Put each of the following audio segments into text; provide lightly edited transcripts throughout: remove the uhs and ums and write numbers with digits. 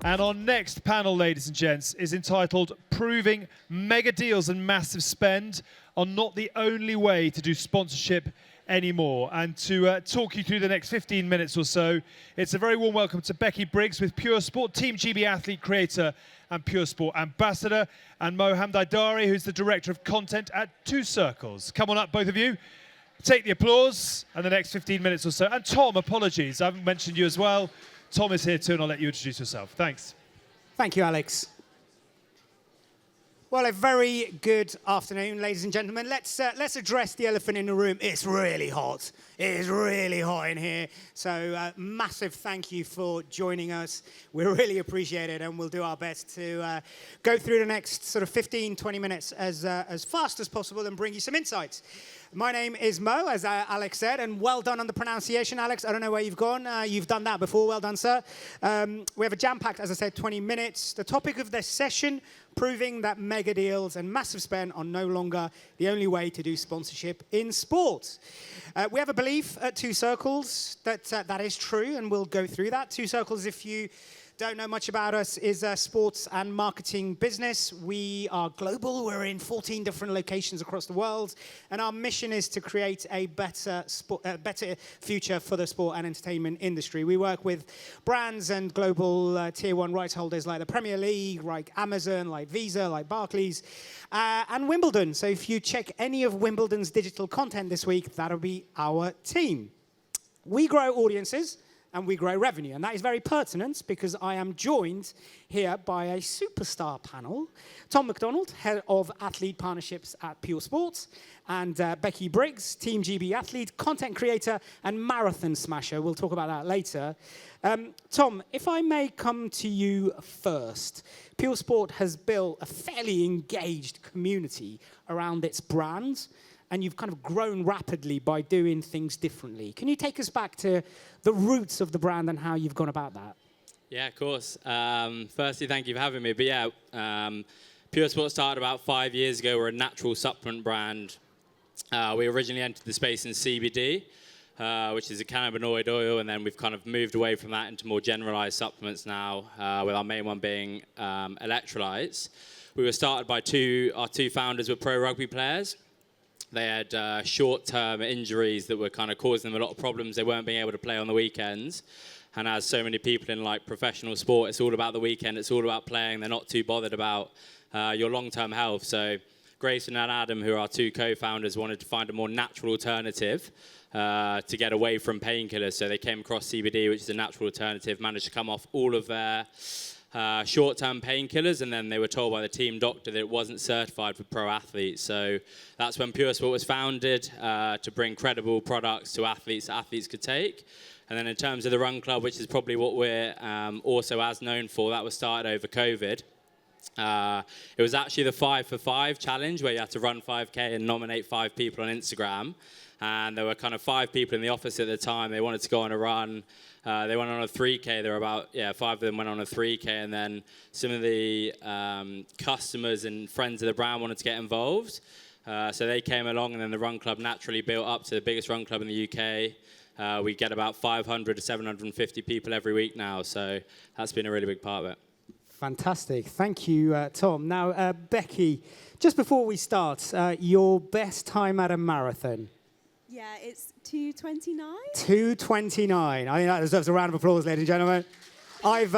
And our next panel, ladies and gents, is entitled Proving Mega Deals and Massive Spend Are Not the Only Way to Do Sponsorship Anymore. And to talk you through the next 15 minutes or so, it's a very warm welcome to Becky Briggs with Pure Sport, Team GB athlete, creator and Pure Sport ambassador, and Hamdhaidari, who's the director of content at Two Circles. Come on up, both of you. Take the applause and the next 15 minutes or so. And Tom, apologies, I haven't mentioned you as well. Tom is here too, and I'll let you introduce yourself. Thanks. Thank you, Alex. Well, a very good afternoon, ladies and gentlemen. Let's address the elephant in the room. It's really hot. It is really hot in here. So massive thank you for joining us. We really appreciate it, and we'll do our best to go through the next sort of 15, 20 minutes as fast as possible and bring you some insights. My name is Mo, as Alex said, and well done on the pronunciation, Alex. I don't know where you've gone. You've done that before. Well done, sir. We have a jam-packed, as I said, 20 minutes. The topic of this session, proving that mega deals and massive spend are no longer the only way to do sponsorship in sports. We have a belief at Two Circles that that is true, and we'll go through that. Two Circles, if you don't know much about us, is a sports and marketing business. We are global. We're in 14 different locations across the world, and our mission is to create a better future for the sport and entertainment industry. We work with brands and global tier one rights holders like the Premier League, like Amazon, like Visa, like Barclays, and Wimbledon. So if you check any of Wimbledon's digital content this week, that'll be our team. We grow audiences and we grow revenue. And that is very pertinent because I am joined here by a superstar panel. Tom MacDonald, head of athlete partnerships at Pure Sports, and Becky Briggs, Team GB athlete, content creator, and marathon smasher. We'll talk about that later. Tom, if I may come to you first. Pure Sport has built a fairly engaged community around its brand, and you've kind of grown rapidly by doing things differently. Can you take us back to the roots of the brand and how you've gone about that? Yeah, of course. Firstly, thank you for having me. But yeah, Pure Sport started about 5 years ago. We're a natural supplement brand. We originally entered the space in CBD, which is a cannabinoid oil, and then we've kind of moved away from that into more generalized supplements now, with our main one being electrolytes. We were started by our two founders were pro rugby players. They had short-term injuries that were kind of causing them a lot of problems. They weren't being able to play on the weekends. And as so many people in like professional sport, it's all about the weekend. It's all about playing. They're not too bothered about your long-term health. So Grayson and Adam, who are our two co-founders, wanted to find a more natural alternative to get away from painkillers. So they came across CBD, which is a natural alternative, managed to come off all of their short-term painkillers, and then they were told by the team doctor that it wasn't certified for pro athletes. So that's when Pure Sport was founded, to bring credible products to athletes that athletes could take. And then in terms of the Run Club, which is probably what we're also as known for, that was started over COVID. It was actually the 5 for 5 challenge, where you had to run 5K and nominate 5 people on Instagram. And there were kind of 5 people in the office at the time. They wanted to go on a run. They went on a 3K. There were about, 5 of them went on a 3K. And then some of the customers and friends of the brand wanted to get involved. So they came along, and then the Run Club naturally built up to the biggest run club in the UK. We get about 500 to 750 people every week now. So that's been a really big part of it. Fantastic. Thank you, Tom. Now, Becky, just before we start, your best time at a marathon? Yeah, it's 2:29. 2:29. I think that deserves a round of applause, ladies and gentlemen. I've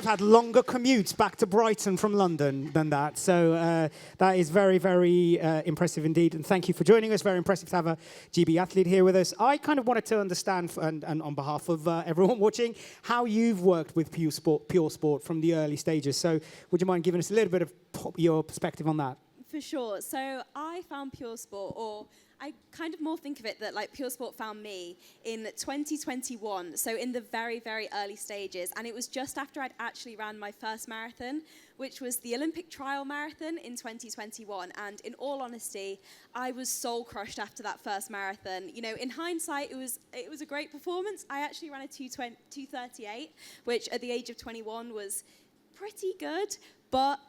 had longer commutes back to Brighton from London than that, so that is very, very impressive indeed. And thank you for joining us. Very impressive to have a GB athlete here with us. I kind of wanted to understand, and on behalf of everyone watching, how you've worked with Pure Sport from the early stages. So would you mind giving us a little bit of your perspective on that? For sure. So I found Pure Sport, or I kind of more think of it that like Pure Sport found me in 2021, so in the very, very early stages. And it was just after I'd actually ran my first marathon, which was the Olympic trial marathon in 2021. And in all honesty, I was soul crushed after that first marathon. You know, in hindsight, it was a great performance. I actually ran a 2:38, which at the age of 21 was pretty good, but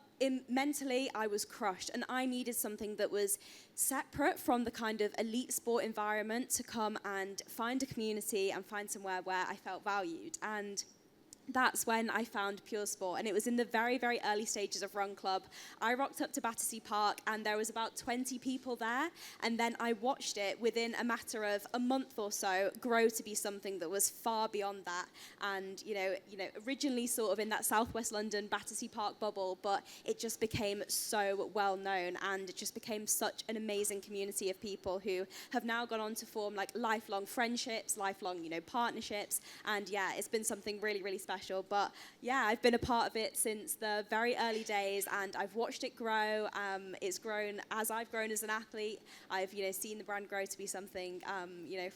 mentally, I was crushed, and I needed something that was separate from the kind of elite sport environment to come and find a community and find somewhere where I felt valued. And that's when I found Pure Sport, and it was in the very, very early stages of Run Club. I rocked up to Battersea Park, and there was about 20 people there, and then I watched it within a matter of a month or so grow to be something that was far beyond that. And originally sort of in that Southwest London Battersea Park bubble, but it just became so well known, and it just became such an amazing community of people who have now gone on to form like lifelong friendships, lifelong partnerships, and yeah, it's been something really, really special. But yeah, I've been a part of it since the very early days, and I've watched it grow. It's grown as I've grown as an athlete. I've seen the brand grow to be something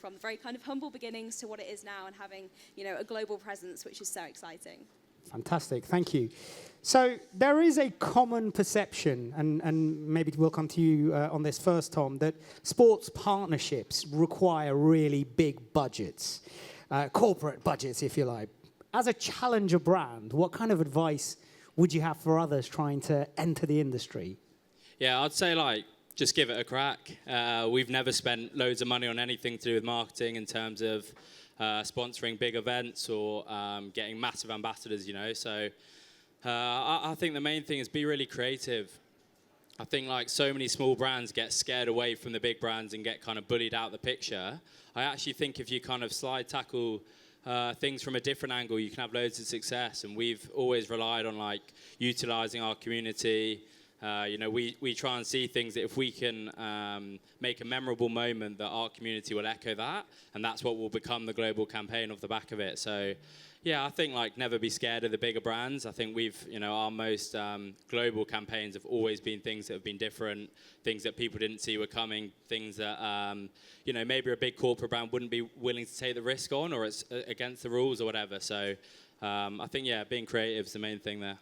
from very kind of humble beginnings to what it is now, and having a global presence, which is so exciting. Fantastic, thank you. So there is a common perception, and maybe we'll come to you on this first, Tom, that sports partnerships require really big budgets, corporate budgets, if you like. As a challenger brand, what kind of advice would you have for others trying to enter the industry? Yeah, I'd say just give it a crack. We've never spent loads of money on anything to do with marketing in terms of sponsoring big events or getting massive ambassadors, So I think the main thing is be really creative. I think so many small brands get scared away from the big brands and get kind of bullied out of the picture. I actually think if you kind of slide tackle things from a different angle, you can have loads of success. And we've always relied on utilizing our community. We try and see things that if we can make a memorable moment, that our community will echo that, and that's what will become the global campaign off the back of it. So yeah, I think never be scared of the bigger brands. I think we've our most global campaigns have always been things that have been different, things that people didn't see were coming, things that maybe a big corporate brand wouldn't be willing to take the risk on, or it's against the rules or whatever. So I think being creative is the main thing there.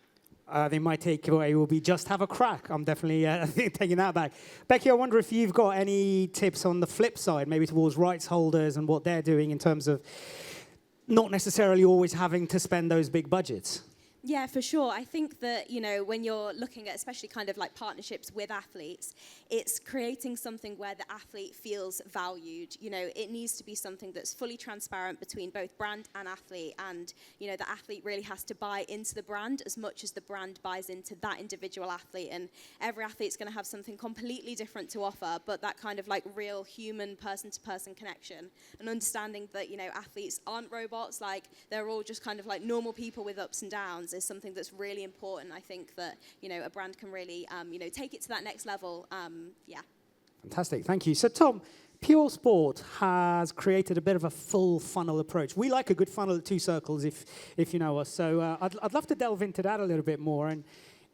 I think my takeaway will be just have a crack. I'm definitely taking that back. Becky, I wonder if you've got any tips on the flip side, maybe towards rights holders and what they're doing in terms of not necessarily always having to spend those big budgets. Yeah, for sure. I think that, when you're looking at especially kind of partnerships with athletes, it's creating something where the athlete feels valued. It needs to be something that's fully transparent between both brand and athlete. And, the athlete really has to buy into the brand as much as the brand buys into that individual athlete. And every athlete's going to have something completely different to offer, but that kind of real human person-to-person connection and understanding that, athletes aren't robots, they're all just kind of normal people with ups and downs is something that's really important. I think that, a brand can really, take it to that next level. Yeah. Fantastic, thank you. So, Tom, Pure Sport has created a bit of a full funnel approach. We like a good funnel at Two Circles, if you know us. So I'd love to delve into that a little bit more. And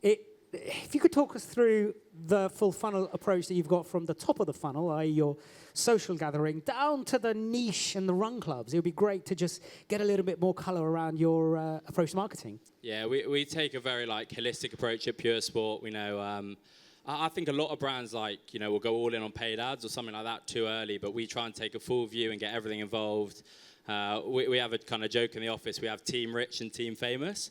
if you could talk us through the full funnel approach that you've got from the top of the funnel, i.e. your social gathering, down to the niche and the run clubs. It would be great to just get a little bit more color around your approach to marketing. Yeah, we take a very holistic approach at Pure Sport. We know, I think a lot of brands will go all in on paid ads or something like that too early, but we try and take a full view and get everything involved. We have a kind of joke in the office. We have Team Rich and Team Famous.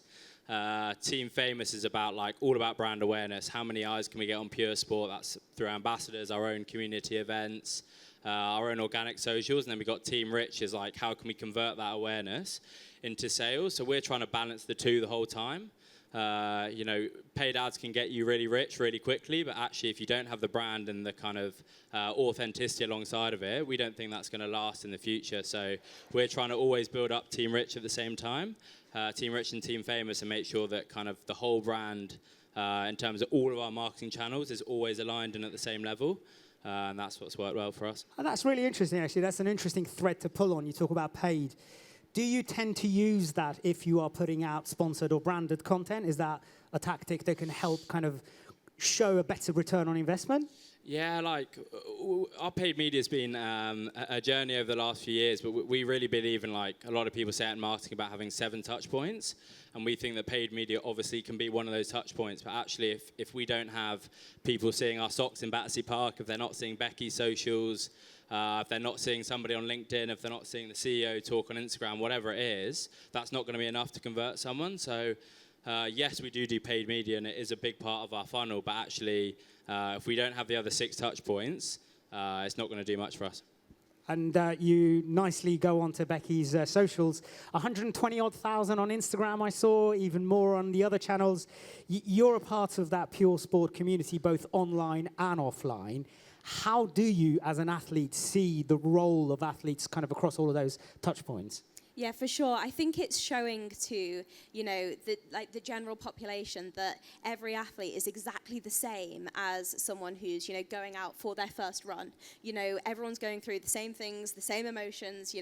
Team Famous is about all about brand awareness. How many eyes can we get on Pure Sport? That's through ambassadors, our own community events, our own organic socials. And then we've got Team Rich is how can we convert that awareness into sales? So we're trying to balance the two the whole time. Paid ads can get you really rich really quickly, but actually if you don't have the brand and the kind of authenticity alongside of it, we don't think that's going to last in the future. So we're trying to always build up Team Rich at the same time, Team Rich and Team Famous, and make sure that kind of the whole brand in terms of all of our marketing channels is always aligned and at the same level. And that's what's worked well for us. And that's really interesting, actually. That's an interesting thread to pull on. You talk about paid. Do you tend to use that if you are putting out sponsored or branded content? Is that a tactic that can help kind of show a better return on investment? Yeah, our paid media has been a journey over the last few years, but we really believe in a lot of people say in marketing about having 7 touch points, and we think that paid media obviously can be one of those touch points, but actually if we don't have people seeing our socks in Battersea Park, if they're not seeing Becky's socials, if they're not seeing somebody on LinkedIn, if they're not seeing the CEO talk on Instagram, whatever it is, that's not going to be enough to convert someone. So yes, we do paid media, and it is a big part of our funnel, but actually if we don't have the other 6 touch points, it's not going to do much for us. And you nicely go onto Becky's socials. 120,000 on Instagram, I saw, even more on the other channels. You're a part of that pure sport community, both online and offline. How do you, as an athlete, see the role of athletes kind of across all of those touch points? Yeah, for sure. I think it's showing to, the general population that every athlete is exactly the same as someone who's, going out for their first run. Everyone's going through the same things, the same emotions,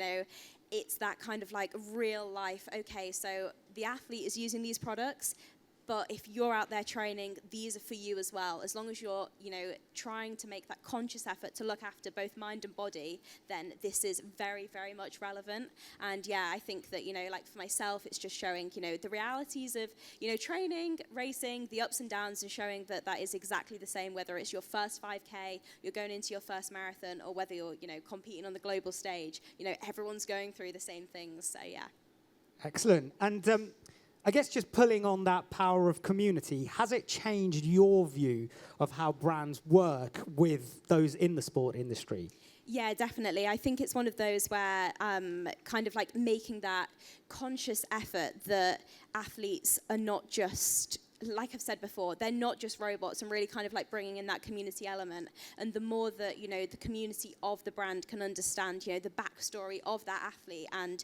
it's that kind of like real life. Okay, so the athlete is using these products, but if you're out there training, these are for you as well. As long as you're, trying to make that conscious effort to look after both mind and body, then this is very, very much relevant. And yeah, I think that, like for myself, it's just showing, the realities of, training, racing, the ups and downs, and showing that that is exactly the same, whether it's your first 5K, you're going into your first marathon, or whether you're, competing on the global stage. Everyone's going through the same things. So yeah. Excellent. And I guess just pulling on that power of community, has it changed your view of how brands work with those in the sport industry? Yeah, definitely. I think it's one of those where kind of like making that conscious effort that athletes are not just, like I've said before, they're not just robots, and really kind of like bringing in that community element. And the more that, the community of the brand can understand, the backstory of that athlete and,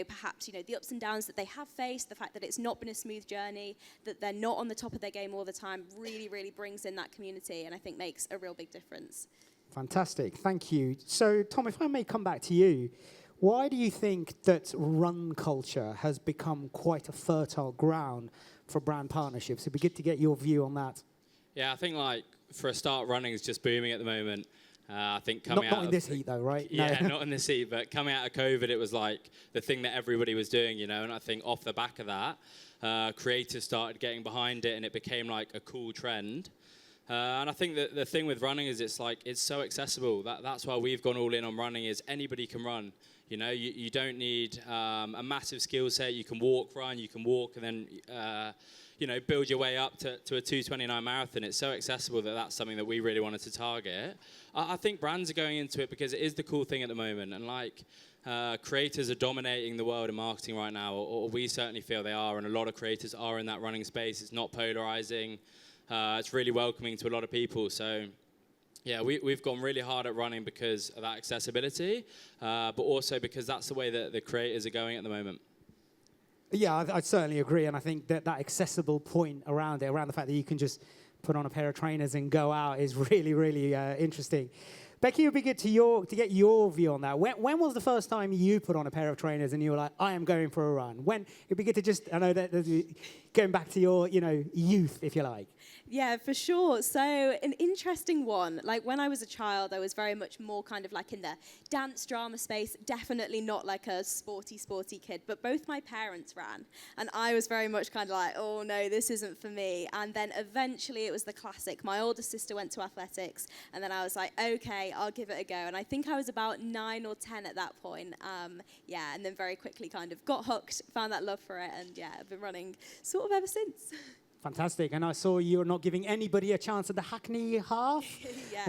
perhaps, the ups and downs that they have faced, the fact that it's not been a smooth journey, that they're not on the top of their game all the time, really, really brings in that community, and I think makes a real big difference. Fantastic. Thank you. So, Tom, if I may come back to you, why do you think that run culture has become quite a fertile ground for brand partnerships? It'd be good to get your view on that. Yeah, I think like for a start, running is just booming at the moment. I think coming out not in this heat though, right? Yeah, No. not in this heat, but coming out of COVID, it was like the thing that everybody was doing, and I think off the back of that, creators started getting behind it, and it became like a cool trend. And I think that the thing with running is it's so accessible. That's why we've gone all in on running, is anybody can run. You don't need a massive skill set. You can walk, run, you can walk, and then, build your way up to a 2:29 marathon. It's so accessible that that's something that we really wanted to target. I think brands are going into it because it is the cool thing at the moment. And creators are dominating the world in marketing right now, or we certainly feel they are. And a lot of creators are in that running space. It's not polarizing. It's really welcoming to a lot of people. So yeah, we've gone really hard at running because of that accessibility, but also because that's the way that the creators are going at the moment. Yeah, I certainly agree. And I think that accessible point around the fact that you can just put on a pair of trainers and go out is really, really interesting. Becky, it would be good to get your view on that. When was the first time you put on a pair of trainers and you were like, I am going for a run? It'd be good to just, I know that going back to your, youth, if you like. Yeah, for sure. So an interesting one. Like when I was a child, I was very much more kind of like in the dance drama space, definitely not like a sporty kid, but both my parents ran. And I was very much kind of like, oh no, this isn't for me. And then eventually it was the classic. My older sister went to athletics, and then I was like, okay, I'll give it a go. And I think I was about 9 or 10 at that point. And then very quickly kind of got hooked, found that love for it, and yeah, I've been running sort of ever since. Fantastic. And I saw you're not giving anybody a chance at the Hackney half. Yeah.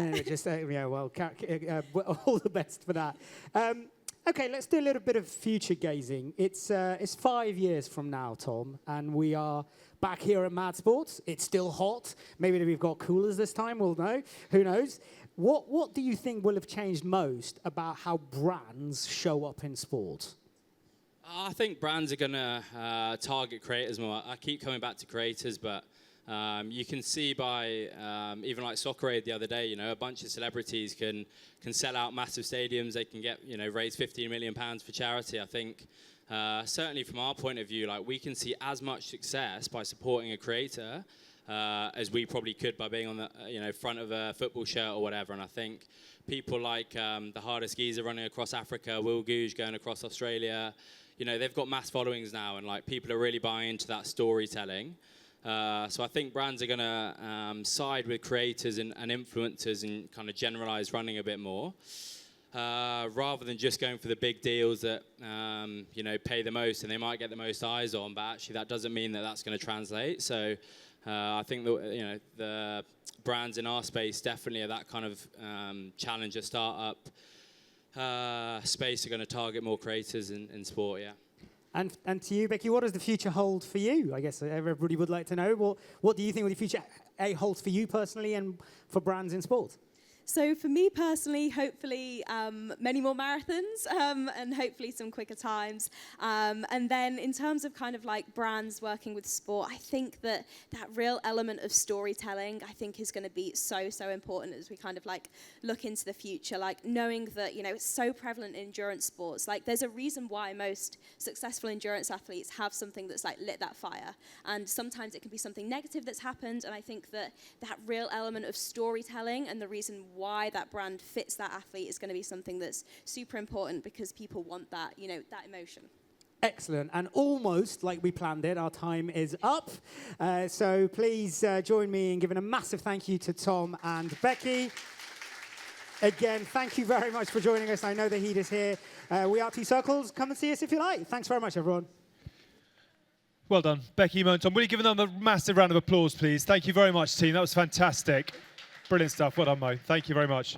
All the best for that. Okay, let's do a little bit of future gazing. It's 5 years from now, Tom, and we are back here at Mad Sports. It's still hot. Maybe we've got coolers this time. We'll know. Who knows? What do you think will have changed most about how brands show up in sport? I think brands are going to target creators more. I keep coming back to creators, but you can see by even like Soccer Aid the other day, a bunch of celebrities can sell out massive stadiums. They can get, raise £15 million for charity. I think certainly from our point of view, like we can see as much success by supporting a creator as we probably could by being on the front of a football shirt or whatever. And I think people like the hardest geezer running across Africa, Will Gouge going across Australia, they've got mass followings now, and like people are really buying into that storytelling. So I think brands are going to side with creators and influencers and kind of generalize running a bit more, rather than just going for the big deals that pay the most and they might get the most eyes on, but actually that doesn't mean that that's going to translate. So I think that the brands in our space definitely are that kind of challenger startup space are going to target more creators in sport, yeah. And to you, Becky, what does the future hold for you? I guess everybody would like to know. What do you think the future holds for you personally and for brands in sport? So for me personally, hopefully many more marathons and hopefully some quicker times. And then in terms of kind of like brands working with sport, I think that real element of storytelling, I think is going to be so important as we kind of like look into the future. Like knowing that, you know, it's so prevalent in endurance sports. Like there's a reason why most successful endurance athletes have something that's like lit that fire. And sometimes it can be something negative that's happened. And I think that real element of storytelling and the reason why that brand fits that athlete is going to be something that's super important because people want that, you know, that emotion. Excellent. And almost like we planned it, our time is up. So please join me in giving a massive thank you to Tom and Becky. Again, thank you very much for joining us. I know the heat is here. We are Two Circles. Come and see us if you like. Thanks very much, everyone. Well done, Becky, Mo, and Tom. Will you give them a massive round of applause, please? Thank you very much, team. That was fantastic. Brilliant stuff. Well done, Mo. Thank you very much.